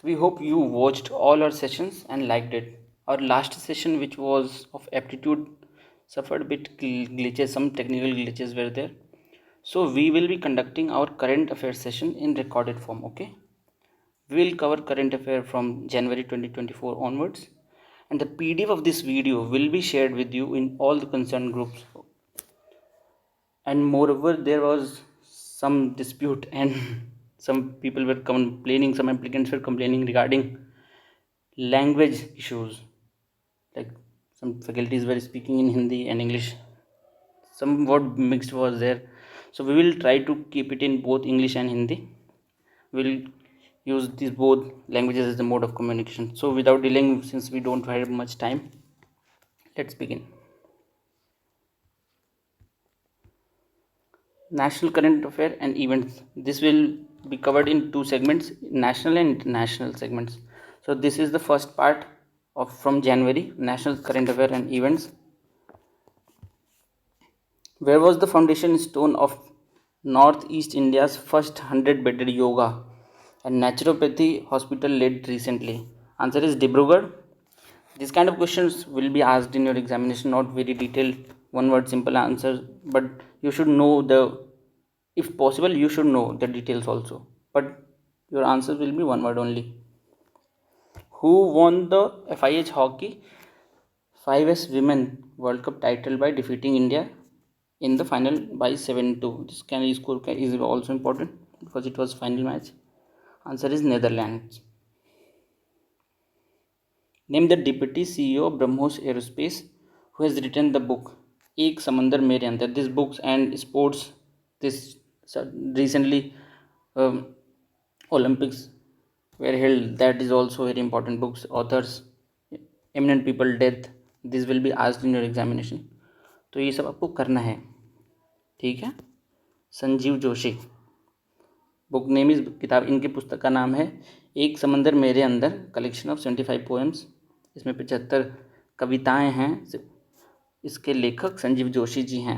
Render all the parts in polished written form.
We hope you watched all our sessions and liked it. Our last session, which was of aptitude, suffered a bit glitches, some technical glitches were there. So we will be conducting our current affairs session in recorded form, okay? We will cover current affair from January 2024 onwards, and the PDF of this video will be shared with you in all the concerned groups. And moreover, there was some dispute and some people were complaining, some applicants were complaining regarding language issues, like some faculties were speaking in Hindi and English, some word mixed was there. So we will try to keep it in both English and Hindi. We'll use these both languages as the mode of communication. So without delaying, since we don't have much time, let's begin. National current affair and events. This will be covered in two segments, national and international segments. So this is the first part of from January, national current affair and events. Where was the foundation stone of Northeast India's first 100-bedded yoga and naturopathy hospital laid recently? Answer is Dibrugarh. These kind of questions will be asked in your examination, not very detailed, one word simple answer, but you should know if possible, you should know the details also. But your answer will be one word only. Who won the FIH Hockey 5S Women World Cup title by defeating India in the final by 7-2? This can score is also important because it was final match. Answer is Netherlands. Name the deputy CEO of BrahMos Aerospace who has written the book Ek Samandar Mere Andar. This books and sports, this recently Olympics were held. That is also very important. Books, authors, eminent people, death. This will be asked in your examination. तो ये सब आपको करना है, ठीक है. Sanjeev Joshi, book name is, किताब इनकी पुस्तक का नाम है एक समंदर मेरे अंदर, कलेक्शन ऑफ 75 पोएम्स. इसमें 75 कविताएं हैं. इसके लेखक संजीव जोशी जी हैं.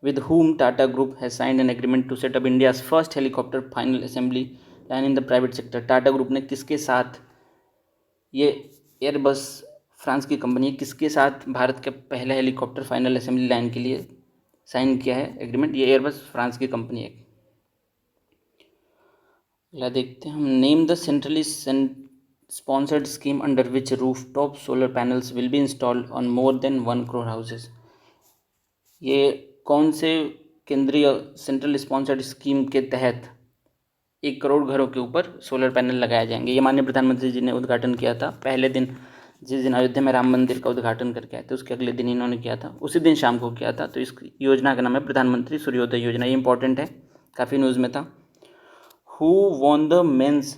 With whom Tata group has signed an agreement to set up India's first helicopter final assembly line in the private sector. Tata group ने किसके साथ, ये एयरबस फ्रांस की कंपनी है, किसके साथ भारत के पहले हेलीकॉप्टर फाइनल असेंबली लाइन के लिए साइन किया है एग्रीमेंट? ये एयरबस फ्रांस की कंपनी है. अगला देखते हैं हम. Name the centrally sponsored scheme under which roof top solar panels will be installed on more than 1 crore houses. ये कौन से केंद्रीय सेंट्रल स्पॉन्सर्ड स्कीम के तहत 1 करोड़ घरों के ऊपर सोलर पैनल लगाए जाएंगे? ये माननीय प्रधानमंत्री जी ने उद्घाटन किया था पहले दिन, जिस दिन अयोध्या में राम मंदिर का उद्घाटन करके आए थे उसके अगले दिन इन्होंने किया था, उसी दिन शाम को किया था. तो इस योजना का नाम है प्रधानमंत्री सूर्योदय योजना. ये इंपॉर्टेंट है, काफ़ी न्यूज़ में था. Who won the men's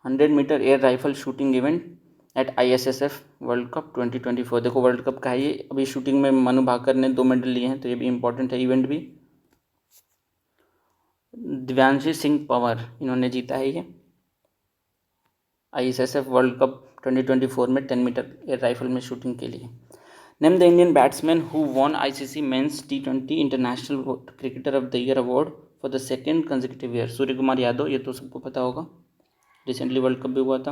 100-meter air rifle shooting event at ISSF world cup 2024? देखो वर्ल्ड कप का है ये. अभी शूटिंग में मनु भाकर ने 2 मेडल लिए हैं, तो ये भी इंपॉर्टेंट है इवेंट भी. दिव्यांशी सिंह पंवर, इन्होंने जीता है ये ISSF वर्ल्ड कप 2024 में 10-meter एयर राइफल में शूटिंग के लिए. Name the Indian batsman who won ICC men's T20 international cricketer of the year award for the second consecutive year. Surya Kumar Yadav, ये तो सबको पता होगा, रिसेंटली वर्ल्ड कप भी हुआ था.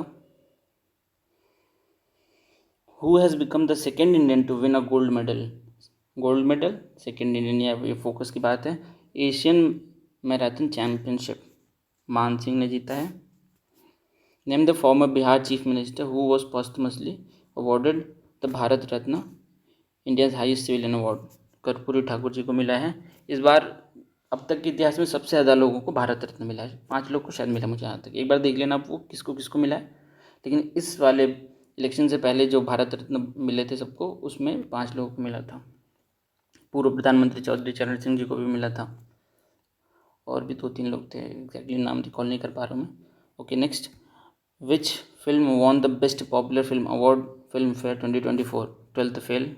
Who has become the second Indian to win a gold medal? Gold medal second Indian, ये focus की बात है. एशियन मैराथन चैम्पियनशिप मान सिंह ने जीता है. Name the former Bihar chief minister who was posthumously awarded the Bharat Ratna, India's highest civilian award. Karpoori Thakur ji को मिला है. इस बार अब तक के इतिहास में सबसे ज़्यादा लोगों को भारत रत्न मिला है. 5 लोग को शायद मिला, मुझे यहाँ तक. एक बार देख लेना आप वो किसको किसको मिला है. लेकिन इस वाले इलेक्शन से पहले जो भारत रत्न मिले थे सबको, उसमें 5 लोगों को मिला था. पूर्व प्रधानमंत्री चौधरी चरण सिंह जी को भी मिला था, और भी 2-3 लोग थे, एग्जैक्टली नाम रिकॉल नहीं कर पा रहा हूँ मैं. Okay, next. Which film won the best popular film award Filmfare 2024? 12th fail.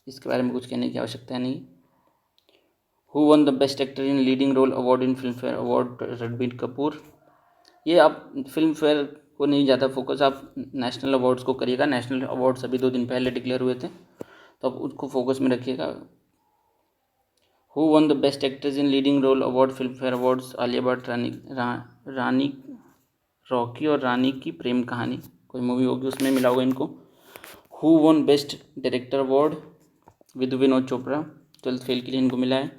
इसके बारे में कुछ कहने की आवश्यकता नहीं. Who won the best actor in leading role award in Filmfare award? Ranbir Kapoor. ये आप फिल्म फेयर को नहीं ज़्यादा फोकस, आप नेशनल अवार्ड्स को करिएगा. नेशनल अवार्ड्स अभी 2 दिन पहले डिक्लेयर हुए थे, तो आप उसको फोकस में रखिएगा. Who won the best actress in leading role award Filmfare awards? Alia Bhatt, Rani Rocky और रानी की प्रेम कहानी, कोई मूवी होगी उसमें मिला होगा इनको। Who won best director award, with Vinod Chopra, 12th fail के लिए इनको मिला है।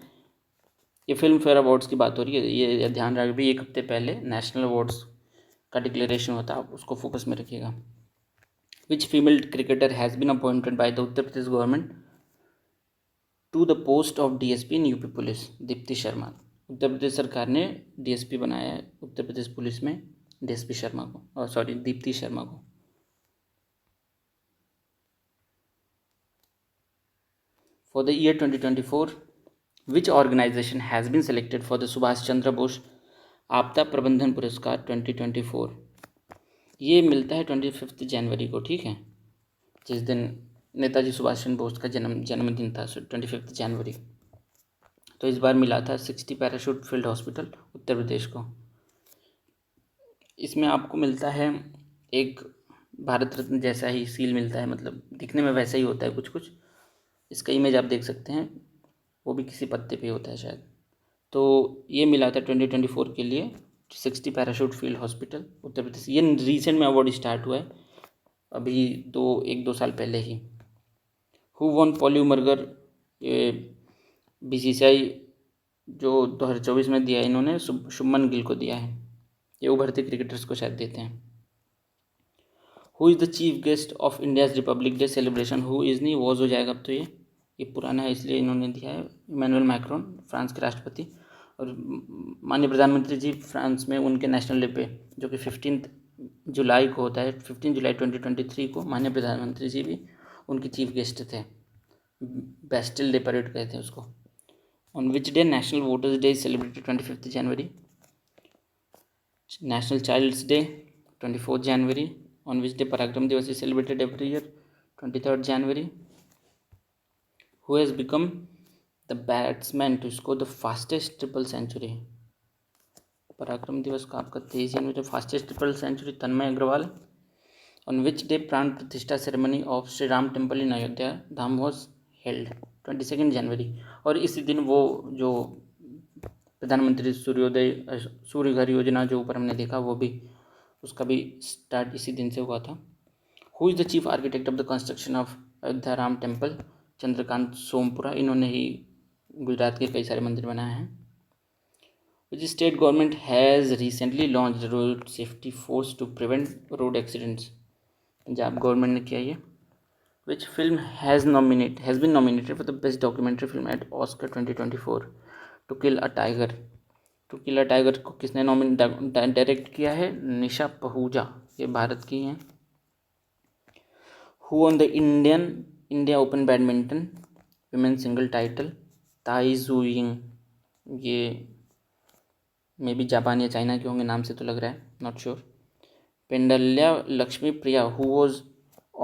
ये फिल्म फेयर अवार्ड्स की बात हो रही है, ये ध्यान रख भी, एक हफ्ते पहले नेशनल अवार्ड्स का डिक्लेरेशन होता है, आप उसको फोकस में रखिएगा। Which female cricketer has been appointed by the Uttar Pradesh government to the post of DSP in UP police, Deepti Sharma. Uttar Pradesh सरकार ने डीएसपी बनाया है उत्तर प्रदेश पुलिस में डीएसपी शर्मा को, और सॉरी दीप्ति शर्मा को। For the year 2024 which organization has been selected for the Subhash Chandra Bose Aapda Prabandhan पुरस्कार 2024। ये मिलता है 25 जनवरी को, ठीक है, जिस दिन नेताजी सुभाष चंद्र बोस का जन्मदिन था, 25 जनवरी। तो इस बार मिला था 60 parachute field hospital Uttar Pradesh को। इसमें आपको मिलता है एक भारत रत्न जैसा ही सील मिलता है, मतलब दिखने में वैसा ही होता है कुछ कुछ, इसका इमेज आप देख सकते हैं, वो भी किसी पत्ते पे होता है शायद। तो ये मिला था 2024 के लिए 60 parachute field hospital Uttar Pradesh. ये रिसेंट में अवार्ड स्टार्ट हुआ है, अभी 1-2 साल पहले ही। हु वॉन पॉली उमरगर, ये बीसीसीआई जो 2024 में दिया है इन्होंने शुभमन गिल को दिया है, ये उभरते क्रिकेटर्स को शायद देते हैं। Who is the chief guest of India's Republic day celebration, who is नहीं वॉज हो जाएगा अब तो, ये पुराना है इसलिए इन्होंने दिया है। इमैनुअल मैक्रोन, फ्रांस के राष्ट्रपति, और माननीय प्रधानमंत्री जी फ्रांस में उनके नेशनल डे पे जो कि 15 जुलाई को होता है, 15 जुलाई 2023 को माननीय प्रधानमंत्री जी भी उनके चीफ गेस्ट थे। बेस्टिल डे परेड कहते हैं उसको। On which day national voters day celebrated 25 January. National child's day 24 January. On which day Parakram Diwas is celebrated every year 23 January. Who has become the batsman to score the fastest triple century. Parakram Diwas का आपका 23 जनवरी fastest triple century Tanmay Agarwal. On which day Pran Pratishtha ceremony of Shri Ram temple in Ayodhya Dham was held 22 जनवरी। और इसी दिन वो जो प्रधानमंत्री सूर्य घर योजना जो ऊपर हमने देखा, वो भी उसका भी स्टार्ट इसी दिन से हुआ था। Who is the chief architect of the construction of Ayodhya Ram temple, Chandrakant Sompura, इन्होंने ही गुजरात के कई सारे मंदिर बनाए हैं। Which state government has recently launch road safety force to prevent road accidents, Punjab government ने किया ये। Which film has been nominated for the best documentary film at Oscar 2024, to kill a tiger. To kill a tiger को किसने direct किया है, निशा पहूजा, ये भारत की हैं। Who won the India open badminton women singles title, Tai Tzu Ying, ये मे बी जापान या चाइना के होंगे, नाम से तो लग रहा है, not sure. Pendyala Lakshmi Priya who was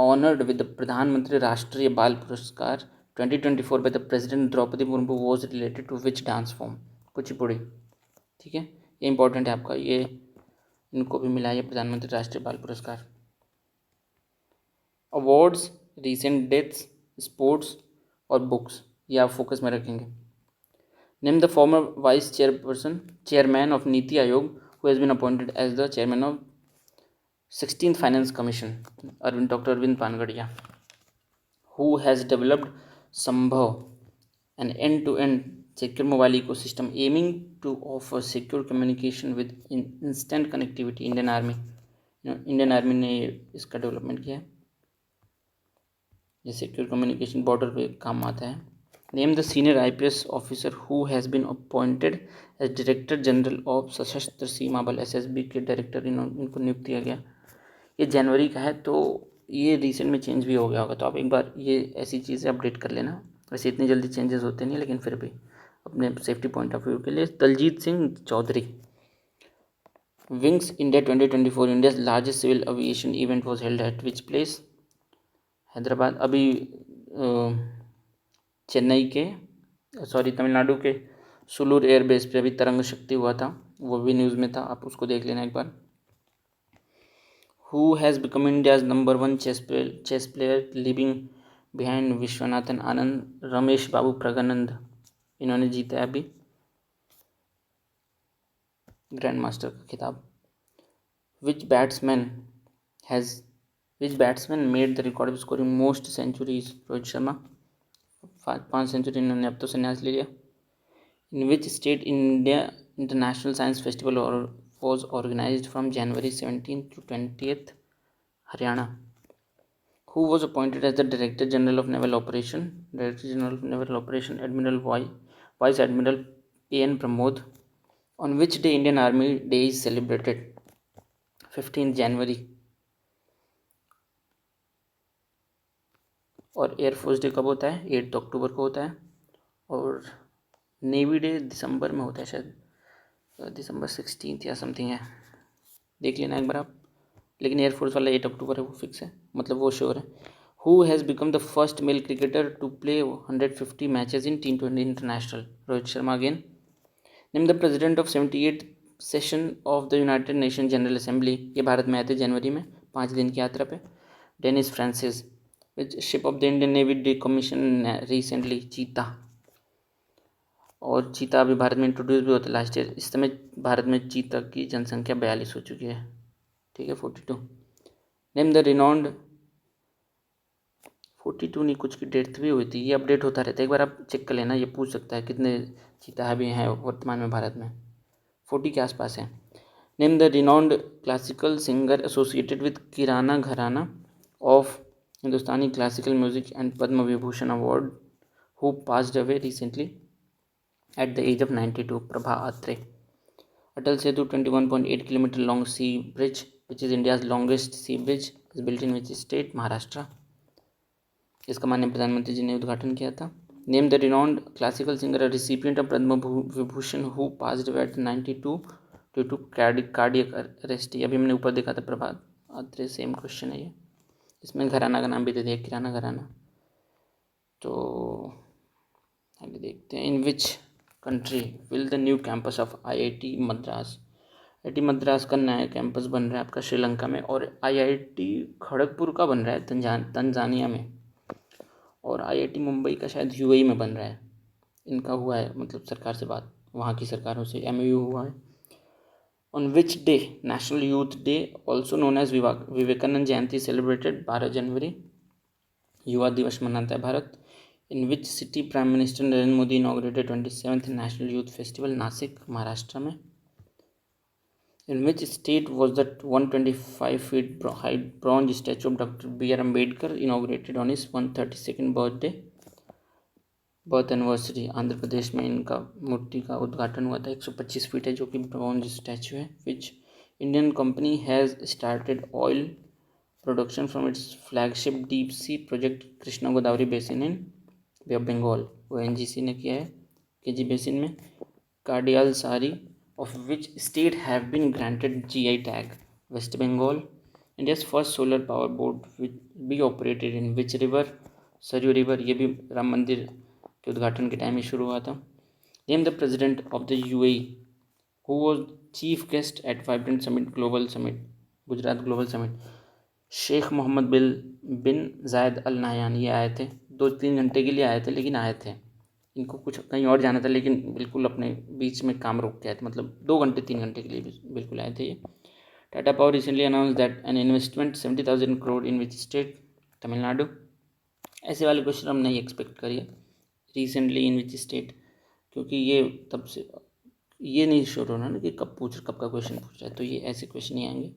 honoured with the Pradhanmantri Rashtriya Bal Puraskar 2024 by the president Droupadi Murmu was related to which dance form, Kuchipudi, ठीक है, ये इंपॉर्टेंट है आपका, ये इनको भी मिला है प्रधानमंत्री Rashtriya Bal Puraskar. Awards, recent deaths, sports और बुक्स, ये आप फोकस में रखेंगे। Name the former vice chairman of NITI Aayog who has been appointed as the chairman of 16th finance commission, doctor Arvind Panagariya. Who has developed Sambhav an end-to-end secure mobile ecosystem aiming to offer secure communication with instant connectivity, Indian army ने इसका development किया है, ये secure communication border पे काम आता है। Name the senior IPS officer who has been appointed as director general of Sashastra Seema बल, SSB के डायरेक्टर इनको नियुक्त किया गया। ये जनवरी का है, तो ये रिसेंट में चेंज भी हो गया होगा, तो आप एक बार ये ऐसी चीज़ें अपडेट कर लेना। वैसे इतनी जल्दी चेंजेस होते नहीं, लेकिन फिर भी अपने सेफ्टी पॉइंट ऑफ व्यू के लिए। Daljit Singh Chaudhary. Wings India 2024 India's largest civil aviation event was held at which place, Hyderabad. अभी तमिलनाडु के सुलूर एयरबेस पे अभी तरंग शक्ति हुआ था, वो भी न्यूज़ में था, आप उसको देख लेना एक बार। Who has become India's number 1 chess player leaving behind Viswanathan Anand, Ramesh Babu Praggnanandhaa, इन्होंने जीता है अभी ग्रैंड मास्टर का खिताब। Which batsman has which batsman made the record of scoring most centuries? Rohit Sharma, 5 century इन्होंने अब तो संन्यास ले लिया. In which state India International Science Festival was organized from January 17th to 20th? Haryana. Who was appointed as the Director General of Naval Operation? Director General of Naval Operation Admiral Vice Admiral A.N. Pramod. On which day Indian Army Day is celebrated? 15th January. और air force day कब होता है? 8 अक्टूबर को होता है. और navy day दिसंबर में होता है शायद, दिसंबर 16 या समथिंग है, देख लेना एक बार आप. लेकिन एयरफोर्स वाला 8 अक्टूबर है, वो फिक्स है, मतलब वो श्योर है. Who has become the first male cricketer to play 150 matches in T20 international? Rohit Sharma again. Name the president of 78th session of the United Nation General Assembly. ये भारत में आए थे जनवरी में 5 दिन की यात्रा पे. Dennis Francis. Which ship of the Indian navy decommission recently? Cheetah. और चीता अभी भारत में इंट्रोड्यूस भी होता है लास्ट ईयर. इस समय भारत में चीता की जनसंख्या 42 हो चुकी है. ठीक है, 42. नेम द रिनाउंड 42 नहीं, कुछ की डेट भी हुई थी, ये अपडेट होता रहता है, एक बार आप चेक कर लेना. ये पूछ सकता है कितने चीता अभी हैं वर्तमान में भारत में. 40 के आसपास है. Name the renowned classical singer associated with Kirana gharana of Hindustani classical music and Padma Vibhushan award who passed away recently at the age of 92? Prabha Atre. Atal Setu 21.8 km long sea bridge, which is India's longest sea bridge, is built in which state? Maharashtra. इसका माननीय प्रधानमंत्री जी ने उद्घाटन किया था. Name the renowned classical singer a recipient of Padma Vibhushan who passed away at 92 due to cardiac arrest. अभी मैंने ऊपर देखा था प्रभात अत्रे, सेम क्वेश्चन है ये. इसमें घराना का नाम भी दे दिया, किराना घराना. तो आगे देखते हैं. In which country will the new campus of IIT Madras? IIT Madras का नया कैंपस बन रहा है आपका श्रीलंका में. और IIT खड़गपुर का बन रहा है तंजानिया में. और IIT मुंबई का शायद UAE में बन रहा है. इनका हुआ है, मतलब सरकार से बात, वहाँ की सरकारों से MOU हुआ है. On which day national youth day also known as Vivekananda Jayanti celebrated? 12 जनवरी युवा दिवस मनाता है Bharat. In which city Prime Minister Narendra Modi inaugurated 27th National Youth Festival? Nashik, Maharashtra में. In which state was the 125 feet high bronze statue of Dr. B.R. Ambedkar inaugurated on his 132nd birth anniversary? Andhra Pradesh में इनका मूर्ति का उद्घाटन हुआ था. 125 feet है, जो कि ब्रॉन्ज स्टैचू है. Which Indian company has started oil production from its flagship deep sea project Krishna Godavari basin in bay of Bengal? ONGC ने किया है KG बेसिन में. कार्डियाल सारी of which state have been granted GI tag? West Bengal. India's first solar power boat which be operated in which river? Sarayu river. ये भी राम मंदिर के उद्घाटन के टाइम ही शुरू हुआ था. Name the president of the UAE who was chief guest at vibrant summit global summit, Gujarat global summit? Sheikh Mohamed bin Zayed Al Nahyan. ये आए थे 2-3 घंटे के लिए आए थे, लेकिन आए थे. इनको कुछ कहीं और जाना था, लेकिन बिल्कुल अपने बीच में काम रोक के आए थे, मतलब 2 घंटे 3 घंटे के लिए बिल्कुल आए थे ये. Tata power recently announce that an investment 70,000 crore in which state? Tamil Nadu. ऐसे वाले क्वेश्चन हम नहीं एक्सपेक्ट करिए. रिसेंटली इन विच स्टेट, क्योंकि ये तब से ये नहीं श्योर होना ना कि कब का क्वेश्चन पूछ रहा है, तो ये ऐसे क्वेश्चन नहीं आएंगे.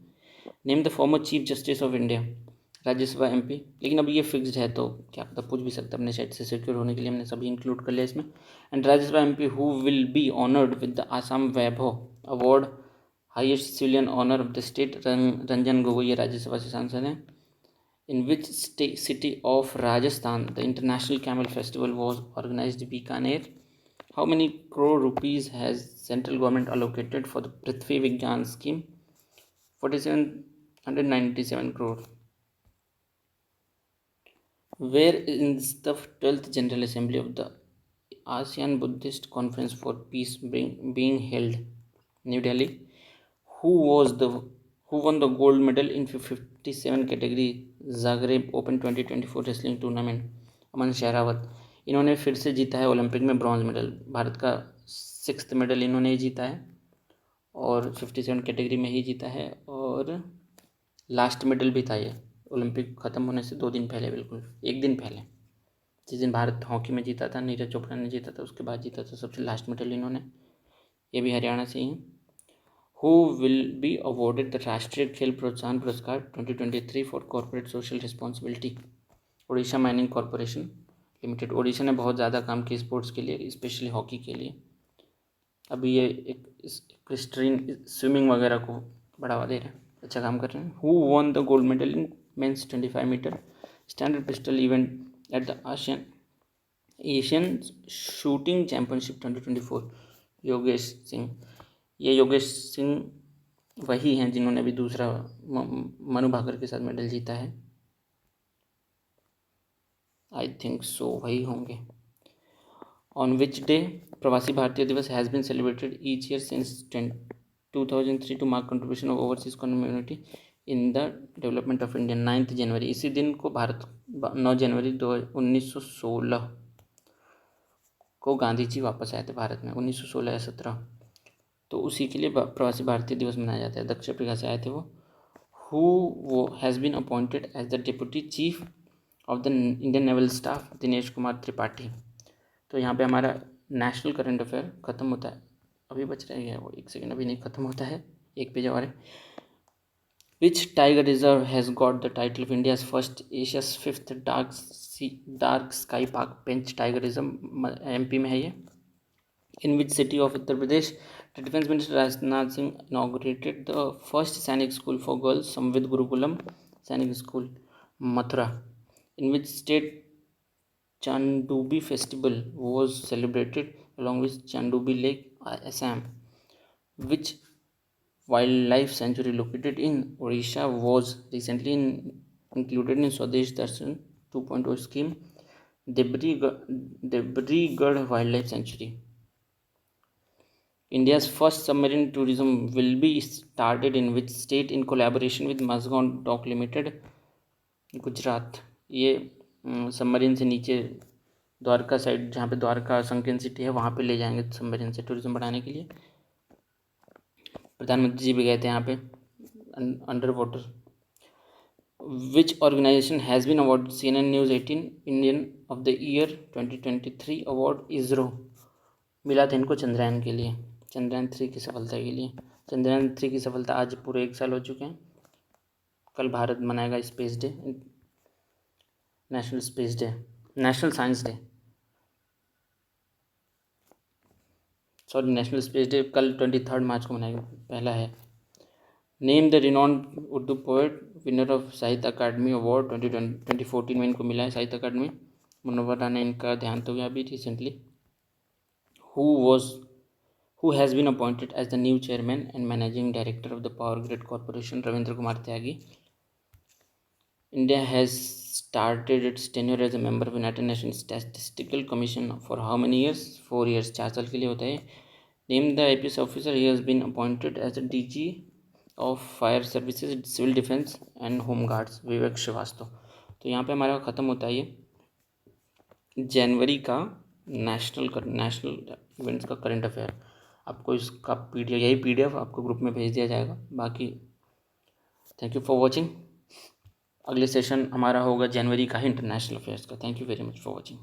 Name the former chief justice of India? Rajya Sabha MP. लेकिन अब ये फिक्स्ड है, तो क्या पता पूछ भी सकता है. अपने साइड से सिक्योर होने के लिए हमने सभी इंक्लूड कर लिया इसमें. And Rajya Sabha MP who will be honoured with the Assam Vaibhav award, highest civilian honour of the state? Ranjan Gogoi. ये राज्यसभा से सांसद हैं. In which city of Rajasthan the international camel festival was organized? Bikaner. How many crore rupees has central government allocated for the Prithvi Vigyan scheme? 4797 crore. Where is the 12th General Assembly of the ASEAN Buddhist Conference for Peace being held? New Delhi. Who won the gold medal in 57 category Zagreb Open 2024 wrestling tournament? अमन शेरावत. इन्होंने फिर से जीता है Olympic में bronze medal. Bharat का 6th medal इन्होंने जीता है. और 57 कैटेगरी में ही जीता है। और लास्ट मेडल भी था ये ओलंपिक ख़त्म होने से 2 दिन पहले, बिल्कुल 1 दिन पहले, जिस दिन भारत हॉकी में जीता था, नीरज चोपड़ा ने जीता था, उसके बाद जीता था सबसे लास्ट मेडल इन्होंने। ये भी हरियाणा से ही हैं। Who will be awarded the राष्ट्रीय खेल प्रोत्साहन पुरस्कार 2023 for corporate social responsibility? Odisha mining corporation limited. Odisha ने बहुत ज़्यादा काम किया स्पोर्ट्स के लिए, स्पेशली हॉकी के लिए। अभी ये एक इक्वेस्ट्रियन स्विमिंग वगैरह को बढ़ावा दे रहे हैं, अच्छा काम कर रहे हैं। Who won the gold medal in men's 25 meter standard pistol event at the Asian shooting championship 2024? Yogesh Singh. ये योगेश सिंह वही हैं जिन्होंने अभी दूसरा मनु भाकर के साथ मेडल जीता है। आई थिंक सो वही होंगे। On which day Pravasi Bharatiya Divas has been celebrated each year since 2003 to mark contribution of overseas community in the development of India? 9 जनवरी। इसी दिन को 9 जनवरी 1916 को गांधी जी वापस आए थे भारत में, 1916 या 17, तो उसी के लिए प्रवासी भारतीय दिवस मनाया जाता है। दक्षिण अफ्रीका से आए थे वो। Who has been appointed as the deputy chief of the Indian naval staff? Dinesh Kumar Tripathi. तो यहाँ पे हमारा नेशनल करंट अफेयर ख़त्म होता है। अभी बच रहा है वो 1 सेकेंड, अभी नहीं ख़त्म होता है, 1 पेज और है। Which tiger reserve has got the title of India's first Asia's 5th dark sky park? Pench tiger reserve MP में है ये। In which city of Uttar Pradesh the defence minister Rajnath Singh inaugurated the first Sainik school for girls Samvid Gurukulam Sainik school? Mathura. In which state Chandaubi festival was celebrated along with Chandaubi Lake, Assam? Which wildlife sanctuary located in Odisha was recently included in Swadesh Darshan 2.0 scheme? Debrigad Wildlife Sanctuary. India's first submarine tourism will be started in which state in collaboration with Mazgaon Dock Limited? Gujarat. ये submarine से नीचे Dwarka side, जहाँ पे द्वारका संकीर्ण city है, वहाँ पे ले जाएंगे सबमरीन से टूरिज्म बढ़ाने के लिए। प्रधानमंत्री जी भी गए थे यहाँ पे underwater. Which organization has been award CNN News 18 Indian of the year 2023 award? ISRO. मिला था इनको चंद्रयान के लिए, चंद्रयान 3 की सफलता के लिए। चंद्रयान 3 की सफलता आज पूरे 1 साल हो चुके हैं। कल भारत मनाएगा space day, national space day, national science day, sorry national space day कल 23 मार्च को मनाएगा, पहला है। Name the renowned Urdu poet winner of साहित्य अकादमी अवार्ड 2014 में इनको मिला है साहित्य अकादमी। मुनव्वर राना इनका ध्यान तो गया अभी recently. Who has been appointed as the new chairman and managing director of the power grid corporation? Ravindra Kumar Tyagi. India has started its tenure as a member of United Nations Statistical Commission for how many years? 4 years, 4 साल के लिए होता है। Name the IPS officer he has been appointed as a DG of Fire Services, Civil Defense and Home Guards? विवेक श्रीवास्तव। तो यहाँ पे हमारा ख़त्म होता है ये जनवरी का नेशनल इवेंट्स का करंट अफेयर। आपको इसका PDF, यही PDF आपको ग्रुप में भेज दिया जाएगा। बाकी थैंक यू फॉर वॉचिंग। अगले सेशन हमारा होगा जनवरी का ही इंटरनेशनल अफेयर्स का। Thank you very much for watching.